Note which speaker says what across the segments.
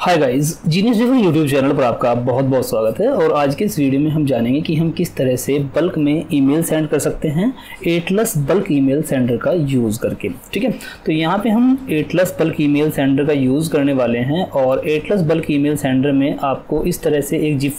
Speaker 1: Hi guys, genius devil YouTube channel पर आपका बहुत बहुत स्वागत है। और आज के इस वीडियो में हम जानेंगे कि हम किस तरह से बल्क में ईमेल सेंड कर सकते हैं एटलस बल्क ईमेल सेंडर का यूज़ करके। ठीक है, तो यहाँ पे हम एटलस बल्क ईमेल सेंडर का यूज़ करने वाले हैं। और एटलस बल्क ईमेल सेंडर में आपको इस तरह से एक जिप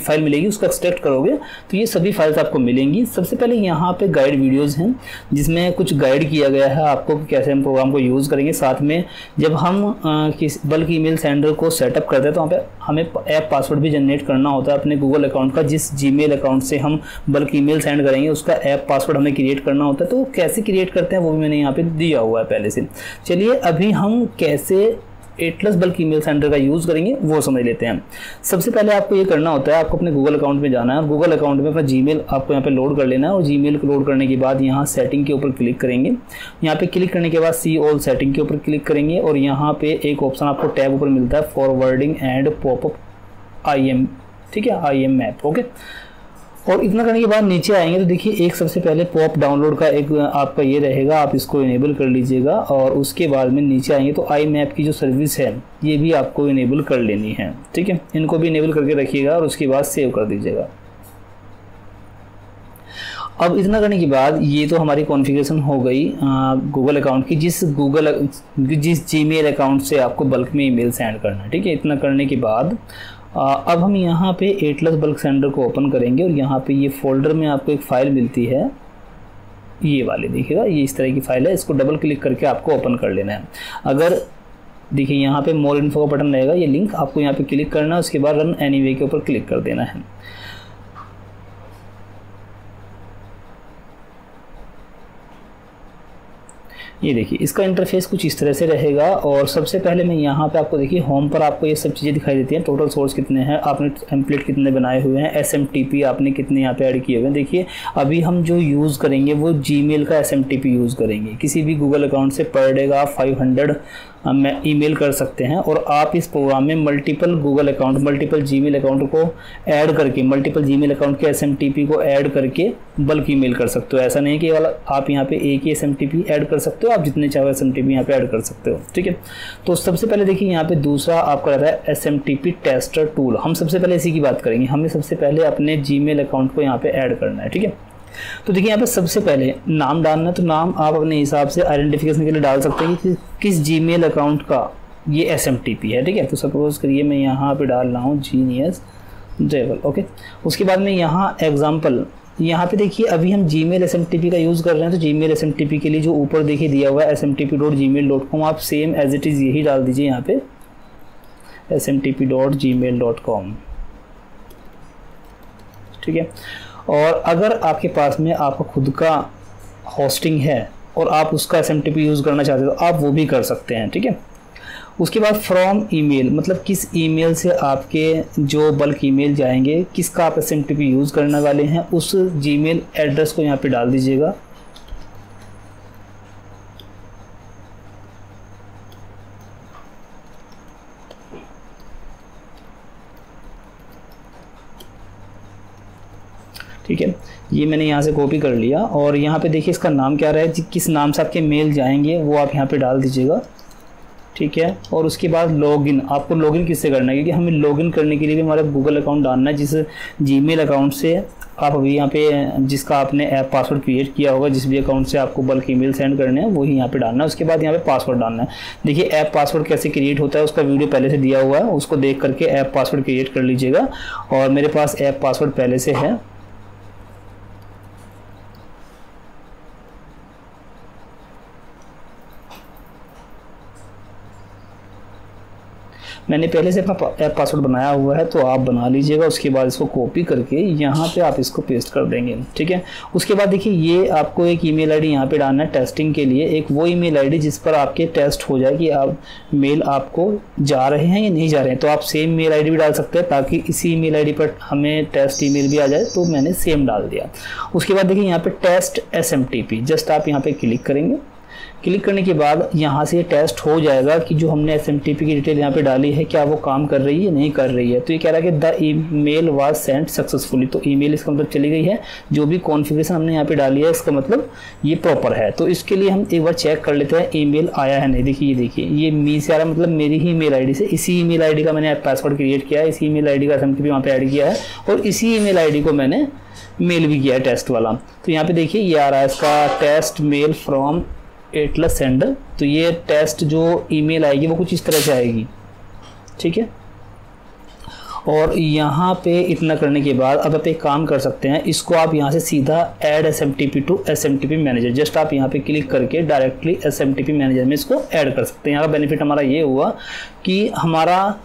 Speaker 1: फाइल मिलेगी, उसका एक्सट्रैक्ट करोगे तो ये सभी फाइल्स आपको मिलेंगी। सबसे पहले यहाँ पे गाइड वीडियोज़ हैं जिसमें कुछ गाइड किया गया है आपको कि कैसे हम प्रोग्राम को यूज़ करेंगे। साथ में जब हम किस बल्क ईमेल सेंडर को सेटअप करते हैं तो वहाँ पे हमें ऐप पासवर्ड भी जनरेट करना होता है अपने गूगल अकाउंट का। जिस जीमेल अकाउंट से हम बल्क ईमेल सेंड करेंगे उसका ऐप पासवर्ड हमें क्रिएट करना होता है। तो कैसे क्रिएट करते हैं वो भी मैंने यहाँ पे दिया हुआ है पहले से। चलिए अभी हम कैसे एटलस बल्क ईमेल सेंडर का यूज़ करेंगे वो समझ लेते हैं। सबसे पहले आपको ये करना होता है, आपको अपने गूगल अकाउंट में जाना है और गूगल अकाउंट में अपना जीमेल आपको यहाँ पे लोड कर लेना है। और जीमेल को लोड करने के बाद यहाँ सेटिंग के ऊपर क्लिक करेंगे। यहाँ पे क्लिक करने के बाद सी ऑल सेटिंग के ऊपर क्लिक करेंगे और यहाँ पे एक ऑप्शन आपको टैब ऊपर मिलता है फॉरवर्डिंग एंड पॉपअप IM। ठीक है, IM मैप। ओके, और इतना करने के बाद नीचे आएंगे तो देखिए एक सबसे पहले पॉप डाउनलोड का एक आपका ये रहेगा, आप इसको इनेबल कर लीजिएगा। और उसके बाद में नीचे आएंगे तो आई मैप की जो सर्विस है ये भी आपको इनेबल कर लेनी है। ठीक है, इनको भी इनेबल करके रखिएगा और उसके बाद सेव कर दीजिएगा। अब इतना करने के बाद ये तो हमारी कॉन्फ़िगरेशन हो गई गूगल अकाउंट की, जिस जीमेल अकाउंट से आपको बल्क में ईमेल सेंड करना है। ठीक है, इतना करने के बाद अब हम यहाँ पे एटलस बल्क सेंडर को ओपन करेंगे और यहाँ पे ये फोल्डर में आपको एक फ़ाइल मिलती है, ये वाली देखिएगा, ये इस तरह की फ़ाइल है। इसको डबल क्लिक करके आपको ओपन कर लेना है। अगर देखिए यहाँ पे मोर इन्फो का बटन रहेगा, ये लिंक आपको यहाँ पे क्लिक करना है। उसके बाद रन एनीवे के ऊपर क्लिक कर देना है। ये देखिए इसका इंटरफेस कुछ इस तरह से रहेगा। और सबसे पहले मैं यहाँ पे आपको देखिए होम पर आपको ये सब चीज़ें दिखाई देती हैं। टोटल सोर्स कितने हैं, आपने टेम्पलेट कितने बनाए हुए हैं, SMTP आपने कितने यहाँ पे ऐड किए हुए हैं। देखिए अभी हम जो यूज़ करेंगे वो जीमेल का SMTP यूज़ करेंगे। किसी भी गूगल अकाउंट से पर डे का 500 ईमेल कर सकते हैं। और आप इस प्रोग्राम में multiple Google account, multiple Gmail account को ऐड करके, मल्टीपल जीमेल अकाउंट के SMTP को ऐड करके बल्क ईमेल कर सकते हो। ऐसा नहीं कि केवल आप यहाँ पे एक ही SMTP ऐड कर सकते हो, आप जितने चाहो SMTP यहाँ पे ऐड कर सकते हो। ठीक है, तो सबसे पहले देखिए यहाँ पे दूसरा आपका रहता है SMTP टेस्टर टूल। हम सबसे पहले इसी की बात करेंगे। हमें सबसे पहले अपने जीमेल अकाउंट को यहाँ पे ऐड करना है। ठीक है, तो देखिए यहाँ पे सबसे पहले नाम डालना है। तो नाम आप अपने हिसाब से आइडेंटिफिकेशन के लिए डाल सकते हैं कि किस जीमेल अकाउंट का ये SMTP है। ठीक है, तो सपोज करिए मैं यहाँ पे डाल रहा हूँ जीनियस डेवल। ओके, उसके बाद में यहाँ एग्जाम्पल, यहाँ पे देखिए अभी हम जीमेल SMTP का यूज़ कर रहे हैं। तो जीमेल SMTP के लिए जो ऊपर देखिए दिया हुआ है smtp.gmail.com, आप सेम एज इट इज़ यही डाल दीजिए यहाँ पे smtp.gmail.com। ठीक है, और अगर आपके पास में आपका खुद का होस्टिंग है और आप उसका SMTP यूज़ करना चाहते हो तो आप वो भी कर सकते हैं। ठीक है, उसके बाद फ्रॉम ईमेल, मतलब किस ईमेल से आपके जो बल्क ईमेल जाएंगे, किसका आप SMTP यूज़ करने वाले हैं, उस जीमेल एड्रेस को यहाँ पे डाल दीजिएगा। ठीक है, ये मैंने यहाँ से कॉपी कर लिया। और यहाँ पे देखिए इसका नाम क्या रहा है, किस नाम से आपके मेल जाएंगे वो आप यहाँ पे डाल दीजिएगा। ठीक है, और उसके बाद लॉगिन, आपको लॉगिन किससे करना है, क्योंकि हमें लॉगिन करने के लिए भी हमारा गूगल अकाउंट डालना है। जिस जीमेल अकाउंट से आप अभी यहाँ पे जिसका आपने ऐप पासवर्ड क्रिएट किया होगा, जिस भी अकाउंट से आपको बल्क ईमेल सेंड करने हैं वही यहाँ पे डालना है। उसके बाद यहाँ पे पासवर्ड डालना है। देखिए ऐप पासवर्ड कैसे क्रिएट होता है उसका वीडियो पहले से दिया हुआ है, उसको देख करके ऐप पासवर्ड क्रिएट कर लीजिएगा। और मेरे पास ऐप पासवर्ड पहले से है। मैंने पहले से अपना ऐप पासवर्ड बनाया हुआ है, तो आप बना लीजिएगा। उसके बाद इसको कॉपी करके यहाँ पे आप इसको पेस्ट कर देंगे। ठीक है, उसके बाद देखिए ये आपको एक ईमेल आईडी यहाँ पे डालना है टेस्टिंग के लिए, एक वो ईमेल आईडी जिस पर आपके टेस्ट हो जाए कि आप मेल आपको जा रहे हैं या नहीं जा रहे हैं। तो आप सेम मेल आईडी भी डाल सकते हैं ताकि इसी ईमेल आईडी पर हमें टेस्ट ईमेल भी आ जाए। तो मैंने सेम डाल दिया। उसके बाद देखिए यहाँ पे टेस्ट SMTP, जस्ट आप यहाँ पे क्लिक करेंगे। क्लिक करने के बाद यहाँ से टेस्ट हो जाएगा कि जो हमने SMTP की डिटेल यहाँ पे डाली है क्या वो काम कर रही है नहीं कर रही है। तो ये कह रहा है कि the email was send successfully, तो ईमेल इसका मतलब चली गई है। जो भी कॉन्फ़िगरेशन हमने यहाँ पे डाली है इसका मतलब ये प्रॉपर है। तो इसके लिए हम एक बार चेक कर लेते हैं ईमेल आया है नहीं। देखिए ये मी से आ रहा है, मतलब मेरी ही ईमेल आईडी से, इसी ईमेल आईडी का मैंने पासवर्ड क्रिएट किया है, इसी ईमेल आईडी का SMTP वहाँ पे ऐड किया है और इसी ईमेल आईडी को मैंने मेल भी किया है टेस्ट वाला। तो यहाँ पे देखिए ये आ रहा है इसका test mail from Atlas sender. तो ये टेस्ट जो ईमेल आएगी वो कुछ इस तरह से आएगी, ठीक है। और यहाँ पे इतना करने के बाद अब आप एक काम कर सकते हैं, इसको आप यहाँ से सीधा add SMTP to SMTP manager, just आप यहाँ पे क्लिक करके डायरेक्टली SMTP मैनेजर में इसको ऐड कर सकते हैं। यहाँ का बेनिफिट हमारा ये हुआ कि हमारा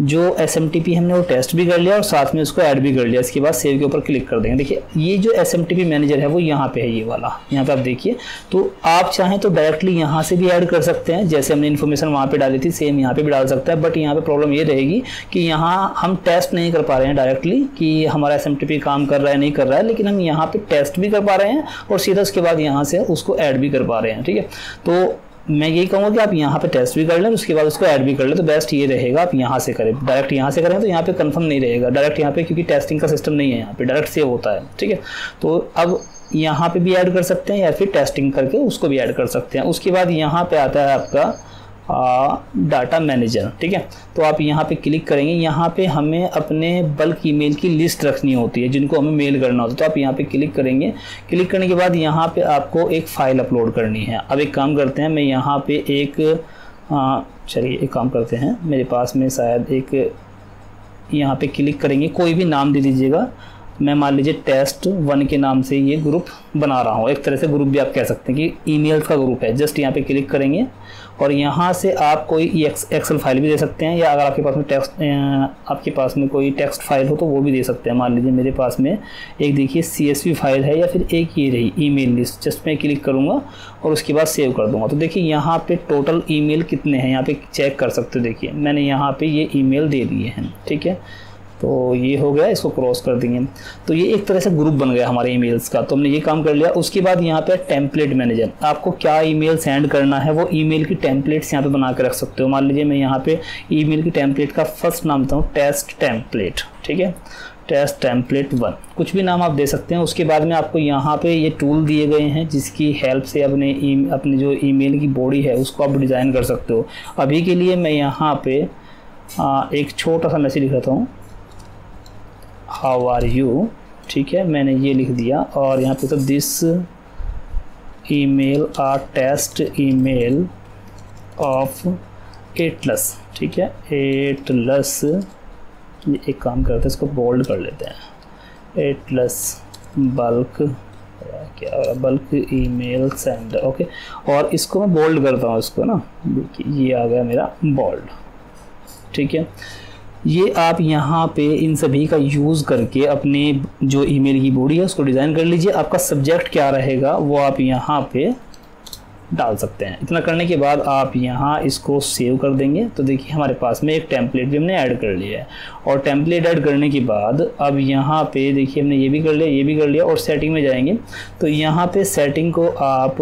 Speaker 1: जो SMTP हमने वो टेस्ट भी कर लिया और साथ में उसको ऐड भी कर लिया। इसके बाद सेव के ऊपर क्लिक कर देंगे। देखिए ये जो SMTP मैनेजर है वो यहाँ पे है, ये वाला यहाँ पे आप देखिए। तो आप चाहें तो डायरेक्टली यहाँ से भी ऐड कर सकते हैं, जैसे हमने इन्फॉर्मेशन वहाँ पे डाली थी सेम यहाँ पे भी डाल सकता है। बट यहाँ पे प्रॉब्लम ये रहेगी कि यहाँ हम टेस्ट नहीं कर पा रहे हैं डायरेक्टली कि हमारा SMTP काम कर रहा है नहीं कर रहा है, लेकिन हम यहाँ पे टेस्ट भी कर पा रहे हैं और सीधा उसके बाद यहाँ से उसको ऐड भी कर पा रहे हैं, ठीक है। तो मैं यही कहूँगा कि आप यहाँ पे टेस्ट भी कर लें उसके बाद उसको ऐड भी कर लें, तो बेस्ट ये रहेगा आप यहाँ से करें। डायरेक्ट यहाँ से करें तो यहाँ पे कंफर्म नहीं रहेगा डायरेक्ट यहाँ पे, क्योंकि टेस्टिंग का सिस्टम नहीं है यहाँ पे, डायरेक्ट सेव होता है, ठीक है। तो अब यहाँ पे भी ऐड कर सकते हैं या फिर टेस्टिंग करके उसको भी ऐड कर सकते हैं। उसके बाद यहाँ पे आता है आपका डाटा मैनेजर, ठीक है। तो आप यहाँ पे क्लिक करेंगे, यहाँ पे हमें अपने बल्क ईमेल की लिस्ट रखनी होती है जिनको हमें मेल करना होता है। तो आप यहाँ पे क्लिक करेंगे, क्लिक करने के बाद यहाँ पे आपको एक फ़ाइल अपलोड करनी है। अब एक काम करते हैं, मैं यहाँ पे एक चलिए एक काम करते हैं, मेरे पास में शायद एक यहाँ पे क्लिक करेंगे, कोई भी नाम दे दीजिएगा। मैं मान लीजिए टेस्ट 1 के नाम से ये ग्रुप बना रहा हूँ, एक तरह से ग्रुप भी आप कह सकते हैं कि ईमेल्स का ग्रुप है। जस्ट यहाँ पे क्लिक करेंगे और यहाँ से आप कोई एक्सेल फाइल भी दे सकते हैं, या अगर आपके पास में कोई टेक्स्ट फाइल हो तो वो भी दे सकते हैं। मान लीजिए मेरे पास में एक देखिए CSV फाइल है, या फिर एक ये रही ईमेल लिस्ट। जस्ट मैं क्लिक करूँगा और उसके बाद सेव कर दूँगा। तो देखिए यहाँ पे टोटल ईमेल कितने हैं यहाँ पे चेक कर सकते हो। देखिए मैंने यहाँ पे ये ईमेल दे दिए हैं, ठीक है। तो ये हो गया, इसको क्रॉस कर देंगे। तो ये एक तरह से ग्रुप बन गया हमारे ईमेल्स का। तो हमने ये काम कर लिया। उसके बाद यहाँ पे टेम्पलेट मैनेजर, आपको क्या ईमेल सेंड करना है वो ईमेल की टेम्पलेट्स यहाँ पे बना के रख सकते हो। मान लीजिए मैं यहाँ पे ईमेल की टेम्पलेट का फर्स्ट नाम देता हूँ टेस्ट टेम्पलेट, ठीक है, टेस्ट टेम्पलेट 1, कुछ भी नाम आप दे सकते हैं। उसके बाद में आपको यहाँ पे ये टूल दिए गए हैं जिसकी हेल्प से अपने जो ईमेल की बॉडी है उसको आप डिज़ाइन कर सकते हो। अभी के लिए मैं यहाँ पे एक छोटा सा मैसेज लिख रहा हूँ, हाउ आर यू, ठीक है, मैंने ये लिख दिया। और यहाँ पे तो this email a test email of Atlas, ठीक है, एटलस। ये एक काम करते हैं, इसको बोल्ड कर लेते हैं, एटलस बल्क, क्या बल्क ईमेल सेंडर, ओके। और इसको मैं बोल्ड करता हूँ, इसको ना, देखिए ये आ गया मेरा बोल्ड, ठीक है। ये आप यहाँ पे इन सभी का यूज़ करके अपने जो ईमेल की बॉडी है उसको डिज़ाइन कर लीजिए। आपका सब्जेक्ट क्या रहेगा वो आप यहाँ पे डाल सकते हैं। इतना करने के बाद आप यहाँ इसको सेव कर देंगे। तो देखिए हमारे पास में एक टेम्पलेट भी हमने ऐड कर लिया है। और टेम्पलेट ऐड करने के बाद अब यहाँ पे देखिए हमने ये भी कर लिया, ये भी कर लिया। और सेटिंग में जाएंगे तो यहाँ पे सेटिंग को आप,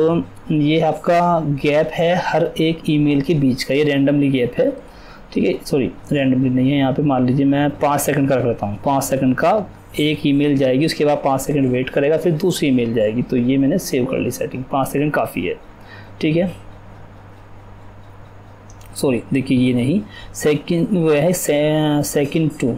Speaker 1: ये आपका गैप है हर एक ईमेल के बीच का, ये रैंडमली गैप है, ठीक है, सॉरी रैंडमली नहीं है। यहाँ पे मान लीजिए मैं 5 सेकंड का रख लेता हूँ, 5 सेकंड का एक ईमेल जाएगी, उसके बाद 5 सेकंड वेट करेगा, फिर दूसरी ईमेल जाएगी। तो ये मैंने सेव कर ली सेटिंग, 5 सेकंड काफ़ी है, ठीक है। सॉरी देखिए ये नहीं, सेकंड वो है सेकंड 2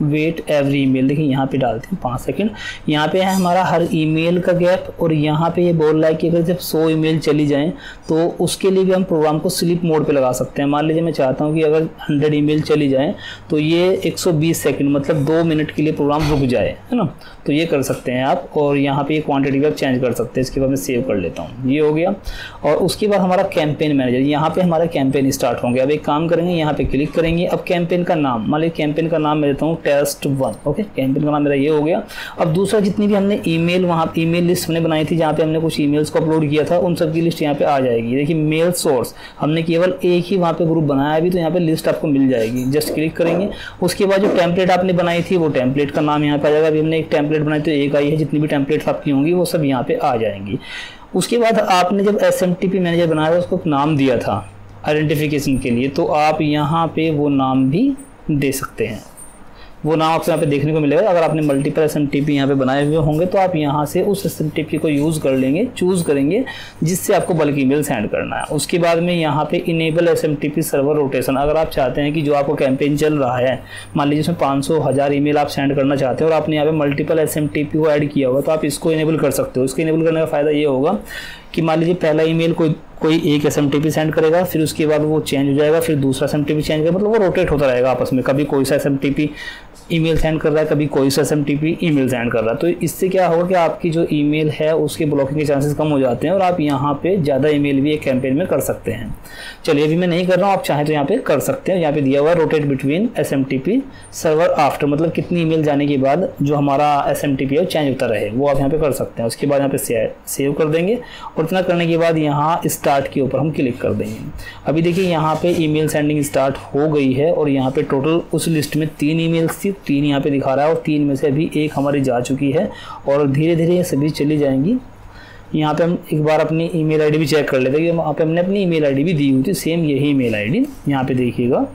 Speaker 1: वेट एवरी ईमेल, देखिए यहाँ पे डालते हैं 5 सेकंड। यहाँ पे है हमारा हर ईमेल का गैप। और यहाँ पे ये बोल रहा है कि अगर जब 100 ईमेल चली जाएं तो उसके लिए भी हम प्रोग्राम को स्लीप मोड पे लगा सकते हैं। मान लीजिए मैं चाहता हूँ कि अगर 100 ईमेल चली जाएं तो ये 120 सेकंड मतलब 2 मिनट के लिए प्रोग्राम रुक जाए, है ना। तो ये कर सकते हैं आप। और यहाँ पे ये क्वान्टिटी का चेंज कर सकते हैं। इसके बाद मैं सेव कर लेता हूँ, ये हो गया। और उसके बाद हमारा कैंपेन मैनेजर, यहाँ पे हमारे कैंपेन स्टार्ट होंगे। अब एक काम करेंगे, यहाँ पे क्लिक करेंगे। अब कैंपेन का नाम, मान लीजिए कैंपेन का नाम मैं देता हूँ टेस्ट 1, ओके, कैंपेन का नाम मेरा ये हो गया। अब दूसरा जितनी भी हमने ईमेल वहाँ ईमेल लिस्ट हमने बनाई थी, जहाँ पे हमने कुछ ईमेल्स को अपलोड किया था, उन सब की लिस्ट यहाँ पे आ जाएगी। देखिए मेल सोर्स, हमने केवल एक ही वहाँ पे ग्रुप बनाया अभी, तो यहाँ पे लिस्ट आपको मिल जाएगी। जस्ट क्लिक करेंगे। उसके बाद जो टेम्पलेट आपने बनाई थी वो टेम्पलेट का नाम यहाँ पे आ जाएगा। अभी हमने एक टेम्पलेट बनाई तो एक आई है, जितनी भी टेम्पलेट्स आपकी होंगी वो सब यहाँ पे आ जाएंगी। उसके बाद आपने जब SMTP मैनेजर बनाया उसको नाम दिया था आइडेंटिफिकेशन के लिए, तो आप यहाँ पे वो नाम भी दे सकते हैं। वो नाम आपको यहाँ पे देखने को मिलेगा। अगर आपने मल्टीपल SMTP यहाँ पे बनाए हुए होंगे तो आप यहाँ से उस SMTP को यूज़ कर लेंगे, चूज़ करेंगे जिससे आपको बल्क ईमेल सेंड करना है। उसके बाद में यहाँ पे इनेबल SMTP सर्वर रोटेशन, अगर आप चाहते हैं कि जो आपको कैंपेन चल रहा है, मान लीजिए उसमें 500-1000 ईमेल आप सेंड करना चाहते हैं और आपने यहाँ पे मल्टीपल SMTP को ऐड किया होगा, तो आप इसको इनेबल कर सकते हो। इसको इनेबल करने का फ़ायदा ये होगा कि मान लीजिए पहला ईमेल कोई एक SMTP सेंड करेगा, फिर उसके बाद वो चेंज हो जाएगा, फिर दूसरा SMTP चेंज करेगा, मतलब वो रोटेट होता रहेगा आपस में। कभी कोई सा SMTP ईमेल सेंड कर रहा है, कभी कोई सा SMTP ईमेल सेंड कर रहा है। तो इससे क्या होगा कि आपकी जो ईमेल है उसके ब्लॉकिंग के चांसेस कम हो जाते हैं और आप यहाँ पे ज़्यादा ईमेल भी एक कैंपेन में कर सकते हैं। चलिए अभी मैं नहीं कर रहा हूँ, आप चाहें तो यहाँ पे कर सकते हैं। यहाँ पे दिया हुआ है rotate between SMTP server after, मतलब कितनी ईमेल जाने के बाद जो हमारा SMTP है वो चेंज होता रहे, वो आप यहाँ पे कर सकते हैं। उसके बाद यहाँ पे सेव कर देंगे और इतना करने के बाद यहाँ स्टार्ट के ऊपर हम क्लिक कर देंगे। अभी देखिए यहाँ पे ईमेल सेंडिंग स्टार्ट हो गई है और यहाँ पे टोटल उस लिस्ट में 3 ईमेल्स थी, 3 यहाँ पे दिखा रहा है और 3 में से अभी 1 हमारी जा चुकी है और धीरे धीरे ये सभी चली जाएंगी। यहाँ पे हम एक बार अपनी ईमेल आईडी भी चेक कर लेते हैं कि वहाँ पे हमने अपनी ईमेल आईडी भी दी हुई थी, सेम यही ईमेल आईडी। यहाँ पे देखिएगा,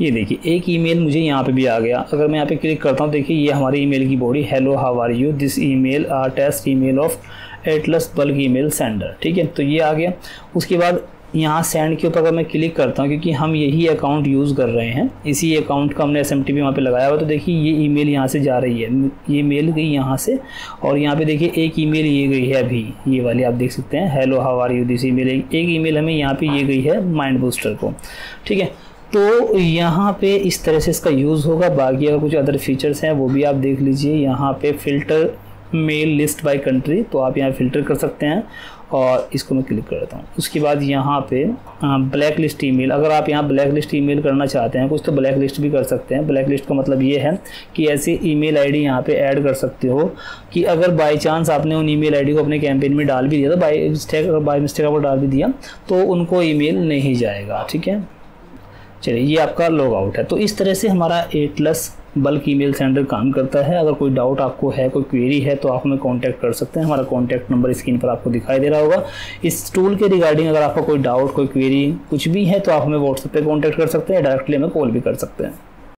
Speaker 1: ये देखिए एक ईमेल मुझे यहाँ पे भी आ गया। अगर मैं यहाँ पे क्लिक करता हूँ, देखिए ये हमारी ईमेल की body, hello how are you, this email are test email of Atlas bulk email sender, ठीक है। तो ये आ गया। उसके बाद यहाँ सेंड के ऊपर अगर मैं क्लिक करता हूँ, क्योंकि हम यही अकाउंट यूज़ कर रहे हैं, इसी अकाउंट का हमने SMTP वहाँ पे लगाया हुआ, तो देखिए ये ईमेल यहाँ से जा रही है, ये मेल गई यहाँ से और यहाँ पे देखिए एक ईमेल ये गई है अभी, ये वाली आप देख सकते हैं, hello how are you this email. एक ईमेल हमें यहाँ पे ये गई है माइंड बूस्टर को, ठीक है। तो यहाँ पे इस तरह से इसका यूज़ होगा। बाकी अगर कुछ अदर फीचर्स हैं वो भी आप देख लीजिए। यहाँ पे filter mail list by country, तो आप यहाँ फ़िल्टर कर सकते हैं और इसको मैं क्लिक कर देता हूँ। उसके बाद यहाँ पे ब्लैक लिस्ट ईमेल, अगर आप यहाँ ब्लैक लिस्ट ईमेल करना चाहते हैं कुछ, तो ब्लैक लिस्ट भी कर सकते हैं। ब्लैक लिस्ट का मतलब ये है कि ऐसी ईमेल आईडी यहाँ पे ऐड कर सकते हो कि अगर बाई चांस आपने उन ईमेल आईडी को अपने कैंपेन में डाल भी दिया, तो बाई मिस्टेक आपको डाल भी दिया तो उनको ईमेल नहीं जाएगा, ठीक है। चलिए ये आपका लॉग आउट है। तो इस तरह से हमारा एटलस बल्क ईमेल सेंडर काम करता है। अगर कोई डाउट आपको है, कोई क्वेरी है, तो आप हमें कांटेक्ट कर सकते हैं। हमारा कांटेक्ट नंबर स्क्रीन पर आपको दिखाई दे रहा होगा। इस टूल के रिगार्डिंग अगर आपका कोई डाउट, कोई क्वेरी कुछ भी है, तो आप हमें व्हाट्सएप पे कांटेक्ट कर सकते हैं, डायरेक्टली हमें कॉल भी कर सकते हैं।